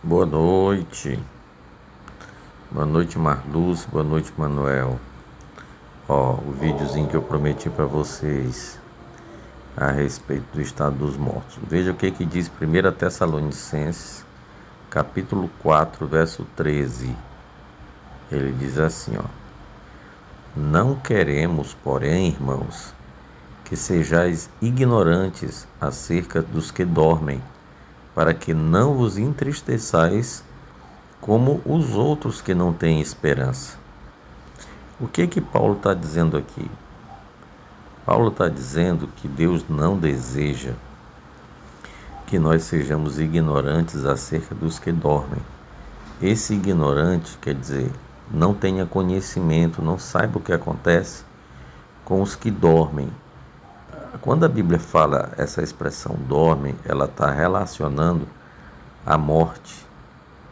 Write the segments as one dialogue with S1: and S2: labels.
S1: Boa noite. Boa noite, Marluz. Boa noite, Manuel. O videozinho que eu prometi para vocês a respeito do estado dos mortos. Veja o que diz 1 Tessalonicenses, capítulo 4, verso 13. Ele diz assim, Não queremos, porém, irmãos, que sejais ignorantes acerca dos que dormem, para que não vos entristeçais como os outros que não têm esperança. O que Paulo está dizendo aqui? Paulo está dizendo que Deus não deseja que nós sejamos ignorantes acerca dos que dormem. Esse ignorante quer dizer, não tenha conhecimento, não saiba o que acontece com os que dormem. Quando a Bíblia fala essa expressão dormem, ela está relacionando a morte,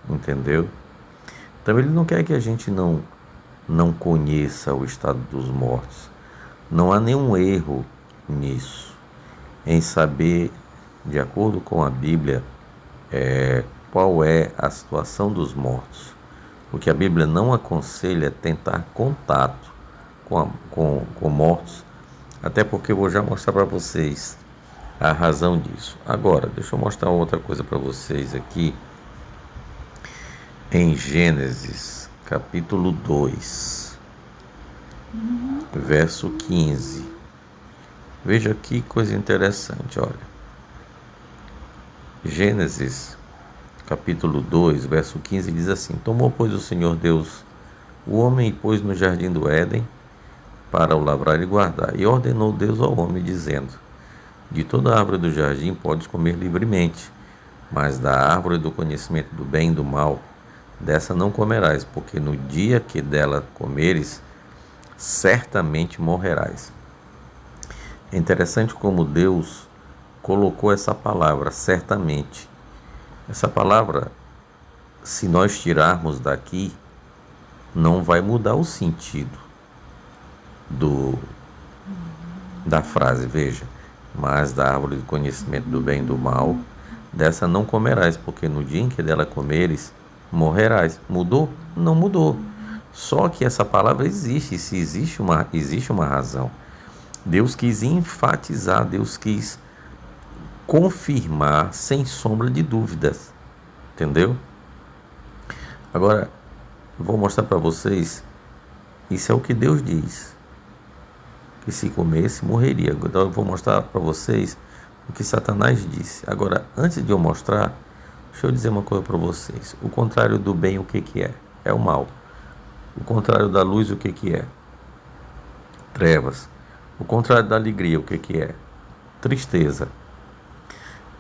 S1: entendeu? Então ele não quer que a gente não conheça o estado dos mortos. Não há nenhum erro nisso, em saber, de acordo com a Bíblia, qual é a situação dos mortos. O que a Bíblia não aconselha é tentar contato com mortos, até porque eu vou já mostrar para vocês a razão disso. Agora, deixa eu mostrar outra coisa para vocês aqui, em Gênesis, capítulo 2. Verso 15. Veja que coisa interessante, olha. Gênesis, capítulo 2, verso 15, diz assim: Tomou, pois, o Senhor Deus o homem e pôs no jardim do Éden para o lavrar e guardar. E ordenou Deus ao homem, dizendo: De toda árvore do jardim podes comer livremente, mas da árvore do conhecimento do bem e do mal, dessa não comerás, porque no dia que dela comeres, certamente morrerás. É interessante como Deus colocou essa palavra, certamente. Essa palavra, se nós tirarmos daqui, não vai mudar o sentido da frase. Veja, mas da árvore do conhecimento do bem e do mal, dessa não comerás, porque no dia em que dela comeres, morrerás. Mudou? Não mudou. Só que essa palavra existe, se existe uma razão. Deus quis enfatizar, Deus quis confirmar sem sombra de dúvidas, entendeu? Agora, eu vou mostrar para vocês, isso é o que Deus diz, que se comesse, morreria. Então eu vou mostrar para vocês o que Satanás disse. Agora, antes de eu mostrar, deixa eu dizer uma coisa para vocês. O contrário do bem, o que é? É o mal. O contrário da luz, o que é? Trevas. O contrário da alegria, o que é? Tristeza.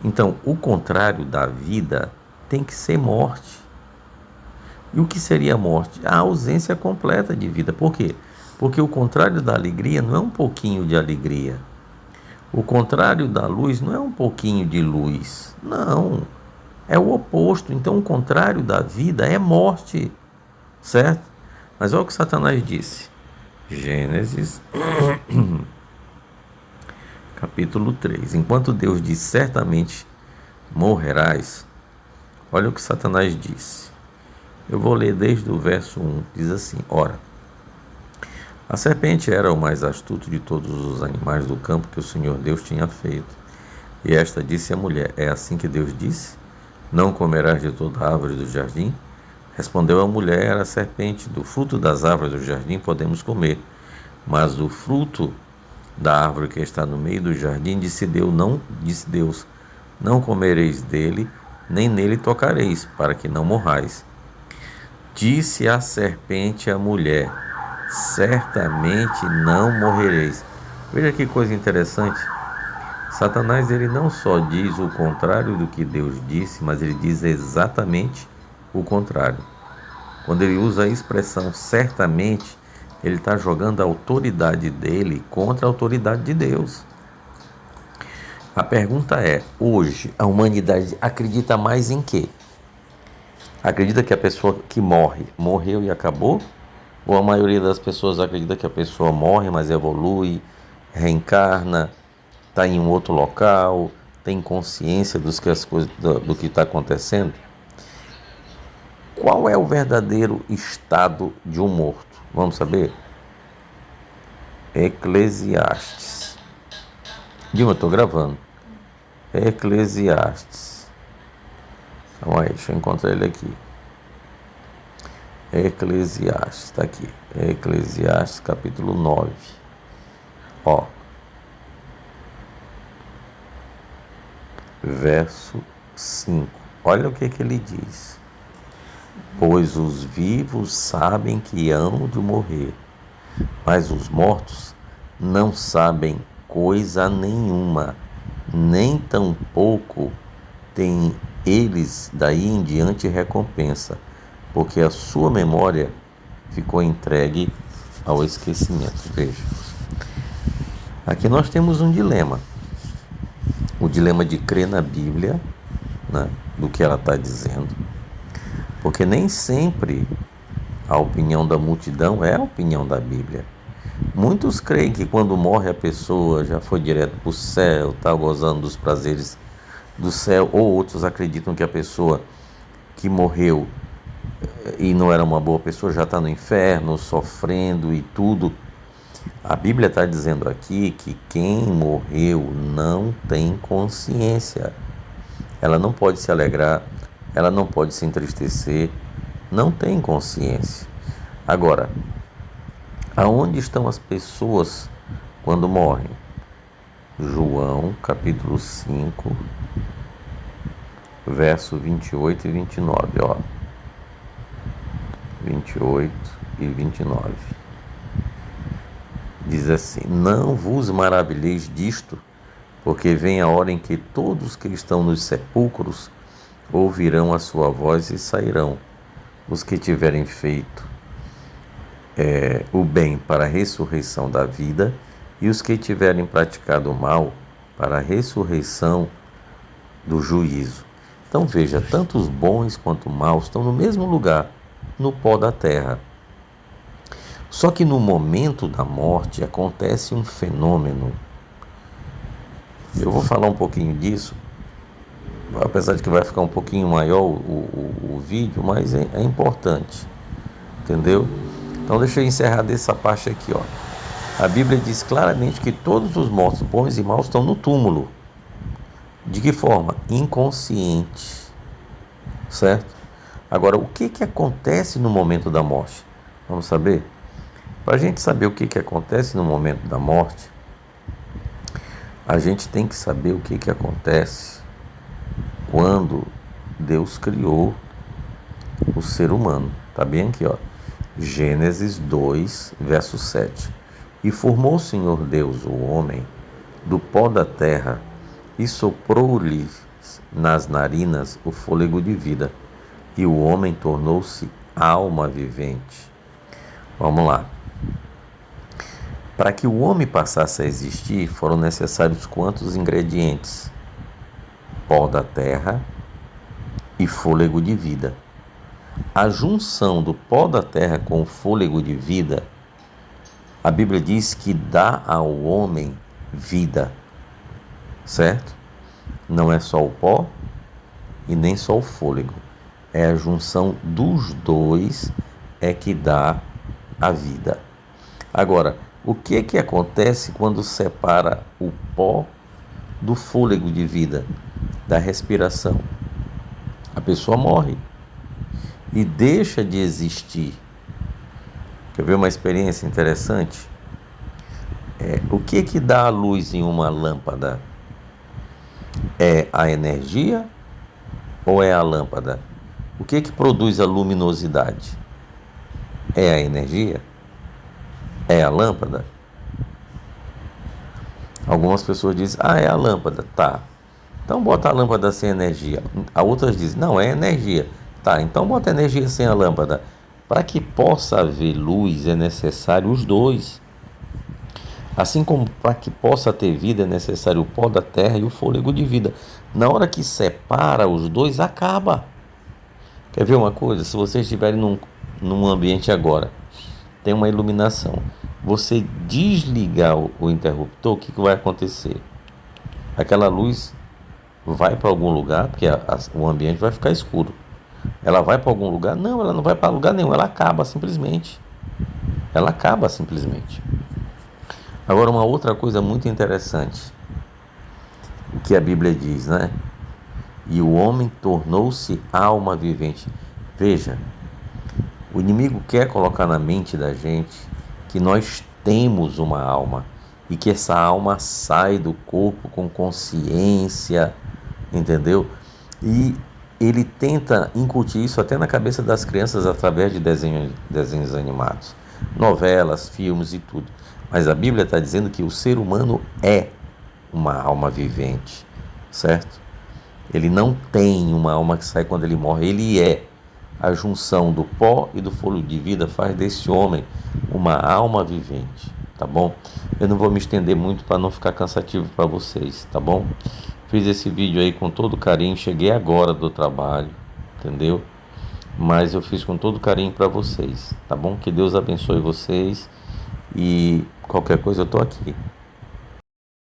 S1: Então, o contrário da vida tem que ser morte. E o que seria a morte? A ausência completa de vida. Por quê? Porque o contrário da alegria não é um pouquinho de alegria. O contrário da luz não é um pouquinho de luz. Não. É o oposto. Então, o contrário da vida é morte. Certo? Mas olha o que Satanás disse. Gênesis, capítulo 3. Enquanto Deus diz, certamente morrerás, olha o que Satanás disse. Eu vou ler desde o verso 1. Diz assim: Ora, a serpente era o mais astuto de todos os animais do campo que o Senhor Deus tinha feito. E esta disse à mulher: É assim que Deus disse? Não comerás de toda árvore do jardim? Respondeu a mulher à serpente: Do fruto das árvores do jardim podemos comer, mas do fruto da árvore que está no meio do jardim, disse Deus, não comereis dele, nem nele tocareis, para que não morrais. Disse a serpente à mulher: Certamente não morrereis. Veja que coisa interessante. Satanás, ele não só diz o contrário do que Deus disse, mas ele diz exatamente o contrário. Quando ele usa a expressão certamente, ele está jogando a autoridade dele contra a autoridade de Deus. A pergunta é, hoje, a humanidade acredita mais em quê? Acredita que a pessoa que morreu e acabou? Ou a maioria das pessoas acredita que a pessoa morre, mas evolui, reencarna, está em um outro local, tem consciência do que está acontecendo? Qual é o verdadeiro estado de um morto? Vamos saber? Eclesiastes. Dilma, eu estou gravando. Eclesiastes. Calma aí, deixa eu encontrar ele aqui. Eclesiastes, está aqui. Eclesiastes, capítulo 9. Ó. Verso 5. Olha o que ele diz. Pois os vivos sabem que hão de morrer, mas os mortos não sabem coisa nenhuma, nem tampouco têm eles daí em diante recompensa, porque a sua memória ficou entregue ao esquecimento. Veja, aqui nós temos um dilema. O dilema de crer na Bíblia, né, do que ela está dizendo, porque nem sempre a opinião da multidão é a opinião da Bíblia. Muitos creem que quando morre a pessoa já foi direto para o céu, está gozando dos prazeres do céu, ou outros acreditam que a pessoa que morreu e não era uma boa pessoa já está no inferno, sofrendo e tudo. A Bíblia está dizendo aqui que quem morreu não tem consciência. Ela não pode se alegrar, ela não pode se entristecer, não tem consciência. Agora, aonde estão as pessoas quando morrem? João, capítulo 5, verso 28 e 29, ó. 28 e 29. Diz assim: não vos maravilheis disto, porque vem a hora em que todos que estão nos sepulcros ouvirão a sua voz e sairão, os que tiverem feito o bem para a ressurreição da vida, e os que tiverem praticado o mal para a ressurreição do juízo. Então veja, tanto os bons quanto os maus estão no mesmo lugar, no pó da terra. Só que no momento da morte acontece um fenômeno. Eu vou falar um pouquinho disso, apesar de que vai ficar um pouquinho maior o vídeo, mas é importante, entendeu? Então deixa eu encerrar dessa parte aqui, ó. A Bíblia diz claramente que todos os mortos, bons e maus, estão no túmulo. De que forma? Inconsciente, certo? Agora, o que acontece no momento da morte? Vamos saber? Para a gente saber o que acontece no momento da morte, a gente tem que saber o que acontece quando Deus criou o ser humano. Tá bem aqui, ó. Gênesis 2, verso 7. E formou o Senhor Deus o homem do pó da terra e soprou-lhe nas narinas o fôlego de vida, e o homem tornou-se alma vivente. Vamos lá. Para que o homem passasse a existir, foram necessários quantos ingredientes? Pó da terra e fôlego de vida. A junção do pó da terra com o fôlego de vida, a Bíblia diz que dá ao homem vida, certo? Não é só o pó e nem só o fôlego. É a junção dos dois é que dá a vida. Agora, o que acontece quando separa o pó do fôlego de vida, da respiração? A pessoa morre e deixa de existir. Quer ver uma experiência interessante? O que dá a luz em uma lâmpada? É a energia ou é a lâmpada? O que produz a luminosidade? É a energia? É a lâmpada? Algumas pessoas dizem, é a lâmpada. Tá, então bota a lâmpada sem energia. A outras dizem, não, é energia. Tá, então bota energia sem a lâmpada. Para que possa haver luz é necessário os dois. Assim como para que possa ter vida é necessário o pó da terra e o fôlego de vida. Na hora que separa os dois, acaba. Quer ver uma coisa? Se vocês estiverem num ambiente agora, tem uma iluminação. Você desligar o interruptor, o que vai acontecer? Aquela luz vai para algum lugar, porque o ambiente vai ficar escuro. Ela vai para algum lugar? Não, ela não vai para lugar nenhum, ela acaba simplesmente. Ela acaba simplesmente. Agora, uma outra coisa muito interessante, o que a Bíblia diz, né? E o homem tornou-se alma vivente. Veja, o inimigo quer colocar na mente da gente que nós temos uma alma e que essa alma sai do corpo com consciência, entendeu? E ele tenta incutir isso até na cabeça das crianças através de desenhos animados, novelas, filmes e tudo. Mas a Bíblia está dizendo que o ser humano é uma alma vivente, certo? Ele não tem uma alma que sai quando ele morre, ele é. A junção do pó e do fôlego de vida faz desse homem uma alma vivente, tá bom? Eu não vou me estender muito para não ficar cansativo para vocês, tá bom? Fiz esse vídeo aí com todo carinho, cheguei agora do trabalho, entendeu? Mas eu fiz com todo carinho para vocês, tá bom? Que Deus abençoe vocês e qualquer coisa eu tô aqui.